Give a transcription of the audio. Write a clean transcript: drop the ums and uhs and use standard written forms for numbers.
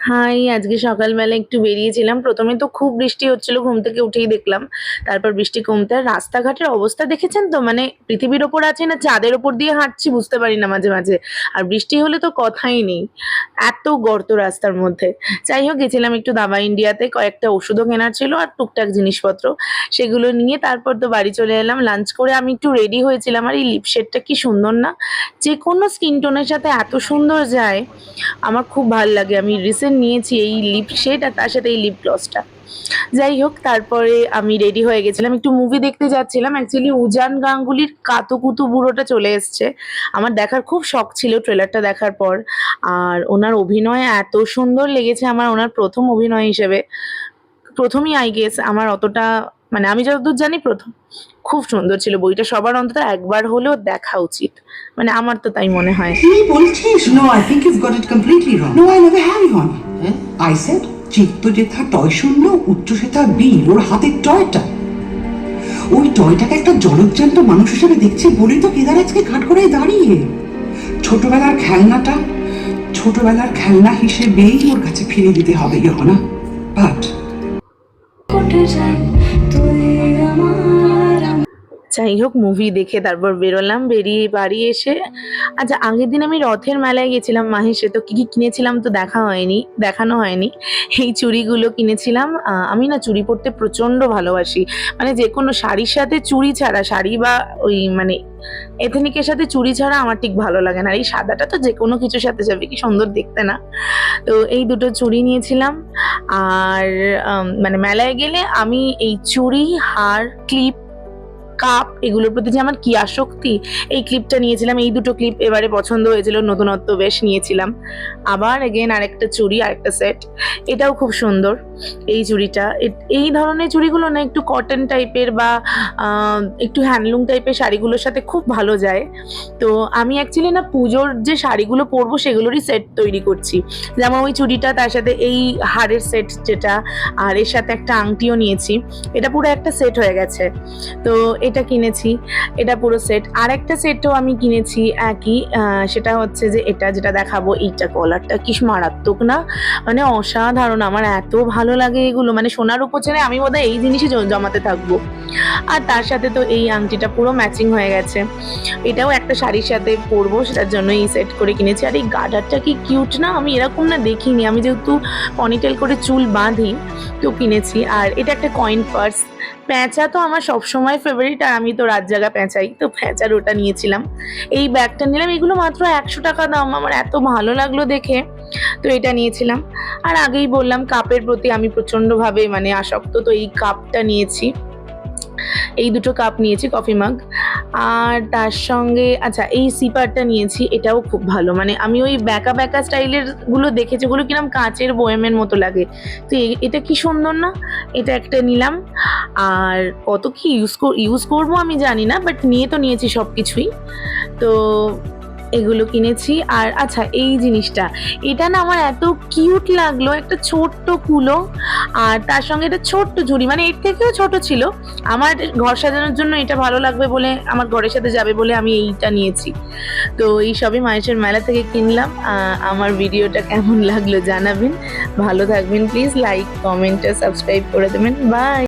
High, আজকে সকালবেলা একটু বেরিয়েছিলাম। ১ম এ তো খুব বৃষ্টি হচ্ছিল, ঘুম থেকে উঠেই দেখলাম। তারপর বৃষ্টি কমতে আর রাস্তাঘাটের অবস্থা দেখেছেন তো? মানে পৃথিবীর ওপর আছি না চাঁদের ওপর দিয়ে হাঁটছি বুঝতে পারি না মাঝে, মাঝে। আর বৃষ্টি হলে তো কথাই নেই। এত গর্ত রাস্তার মধ্যে। যাই হোক গেছিলাম একটু দাবা ইন্ডিয়াতে, কয়েকটা ওষুধও কেনার ছিল আর টুকটাক জিনিসপত্র। সেগুলো নিয়ে তারপর তো বাড়ি চলে এলাম। লাঞ্চ করে আমি একটু রেডি হয়েছিলাম। আর এই লিপ শেডটা কি সুন্দর না? যেকোনো স্কিন টোনের সাথে এত সুন্দর যায়। আমার খুব ভাল লাগে। আমি রিসেন্ট নিয়েছি এই লিপ শেড আর তার সাথে এই লিপ গ্লসটা। যাই হোক তারপরে আমি রেডি হয়ে গেছিলাম। একটু মুভি দেখতে যাচ্ছিলাম। অ্যাকচুয়ালি উজান গাঙ্গুলির কাতুকুতু বুড়োটা চলে এসছে। আমার দেখার খুব শখ ছিল ট্রেলারটা দেখার পর। আর ওনার অভিনয় এত সুন্দর লেগেছে আমার, ওনার ১ম অভিনয় হিসেবে। ১ম ই আই গেস আমার অতটা, মানে আমি যতদূর জানি ১ম। খুব সুন্দর ছিল। বইটা সবার অন্তত একবার হলেও দেখা উচিত। মানে আমার তো তাই মনে হয়। কি বলছিস? No, I think you've got it completely wrong. No, I never have on. I said চিত্ত যেথা টয় শূন্য উচ্চ সেথা বীর, ওর হাতের টয়টা। ওই টয়টাকে একটা জলজ্জান্ত মানুষ হিসেবে দেখছে বলেই তো কেদার আজকে কাঠগড়ায় দাঁড়িয়ে। ছোটবেলার খেলনাটা ছোটবেলার খেলনা হিসেবেই ওর কাছে ফিরে দিতে হবে ইহনা। বাট যাই হোক মুভি দেখে তারপর বেরোলাম। বেরিয়ে বাড়ি এসে আচ্ছা আগের দিন আমি রথের মেলায় গেছিলাম মাহেশে, তো কি কি কিনেছিলাম তো দেখানো হয়নি। এই চুড়িগুলো কিনেছিলাম। আমি না চুড়ি পরতে প্রচণ্ড ভালোবাসি। মানে যে কোনো শাড়ির সাথে চুড়ি ছাড়া, শাড়ি বা ওই মানে এথেনিকের সাথে চুড়ি ছাড়া আমার ঠিক ভালো লাগে না। আর এই সাদাটা তো যে কোনো কিছুর সাথে যাবে, কি সুন্দর দেখতে না? তো এই দুটো চুড়ি নিয়েছিলাম। আর মানে মেলায় গেলে আমি এই চুড়ি, হার, ক্লিপ, কাপ এগুলোর প্রতি যে আমার কি আসক্তি। এই ক্লিপটা নিয়েছিলাম, এই দুটো ক্লিপ এবারে পছন্দ হয়েছিল, নতুনত্ব বেশ নিয়েছিলাম। আবার এগেন আরেকটা চুড়ি, আরেকটা সেট, এটাও খুব সুন্দর। এই চুড়িটা, এই ধরনের চুড়িগুলো না একটু কটন টাইপের বা একটু হ্যান্ডলুম টাইপের শাড়িগুলোর সাথে খুব ভালো যায়। তো আমি অ্যাকচুয়ালি না পুজোর যে শাড়িগুলো পরবো সেগুলোরই সেট তৈরি করছি। যেমন ওই চুড়িটা, তার সাথে এই হারের সেট যেটা, আর এর সাথে একটা আংটিও নিয়েছি। এটা পুরো একটা সেট হয়ে গেছে। তো এটা কিনেছি, এটা পুরো সেট। আর একটা সেটও আমি কিনেছি একই, সেটা হচ্ছে যে এটা যেটা দেখাবো, এইটা কলারটা কি মারাত্মক না? মানে অসাধারণ, আমার এত ভালো লাগে এগুলো। মানে সোনার উপচারে আমি বোধহয় এই জিনিসই জমাতে থাকবো। আর তার সাথে তো এই আংটিটা পুরো ম্যাচিং হয়ে গেছে। এটাও একটা শাড়ির সাথে পরবো, সেটার জন্য এই সেট করে কিনেছি। আর এই গার্ডারটা কি কিউট না? আমি এরকম না দেখিনি, আমি যেহেতু পনিটেল করে চুল বাঁধি তো কিনেছি। আর এটা একটা কয়েন পার্স। প্যাঁচা তো আমার সবসময় ফেভারিট, আর আমি তো রাত জাগা প্যাঁচাই, তো প্যাঁচার ওটা নিয়েছিলাম। এই ব্যাগটা নিলাম, এগুলো মাত্র ১০০ টাকা দাম। আমার এত ভালো লাগলো দেখে, তো এটা নিয়েছিলাম। আর আগেই বললাম কাপের প্রতি আমি প্রচণ্ডভাবে মানে আসক্ত, তো এই কাপটা নিয়েছি। এই দুটো কাপ নিয়েছি, কফি মাগ। আর তার সঙ্গে আচ্ছা এই সিপারটা নিয়েছি, এটাও খুব ভালো। মানে আমি ওই ব্যাকা ব্যাকা স্টাইলের গুলো দেখেছি, ওগুলো কিরম কাঁচের বয়ামের মতো লাগে। তো এটা কি সুন্দর না? এটা একটা নিলাম। আর কত কি ইউজ করবো আমি জানি না, বাট নিয়ে তো নিয়েছি সব কিছুই। তো এগুলো কিনেছি। আর আচ্ছা এই জিনিসটা, এটা না আমার এত কিউট লাগলো, একটা ছোট্ট কুলো আর তার সঙ্গে একটা ছোট্ট ঝুড়ি, মানে এর থেকেও ছোট ছিল। আমার ঘর সাজানোর জন্য এটা ভালো লাগবে বলে, আমার ঘরের সাথে যাবে বলে আমি এইটা নিয়েছি। তো এই সবই মাহেশের মেলা থেকে কিনলাম। আমার ভিডিওটা কেমন লাগলো জানাবেন। ভালো থাকবেন, প্লিজ লাইক, কমেন্ট আর সাবস্ক্রাইব করে দেবেন। বাই।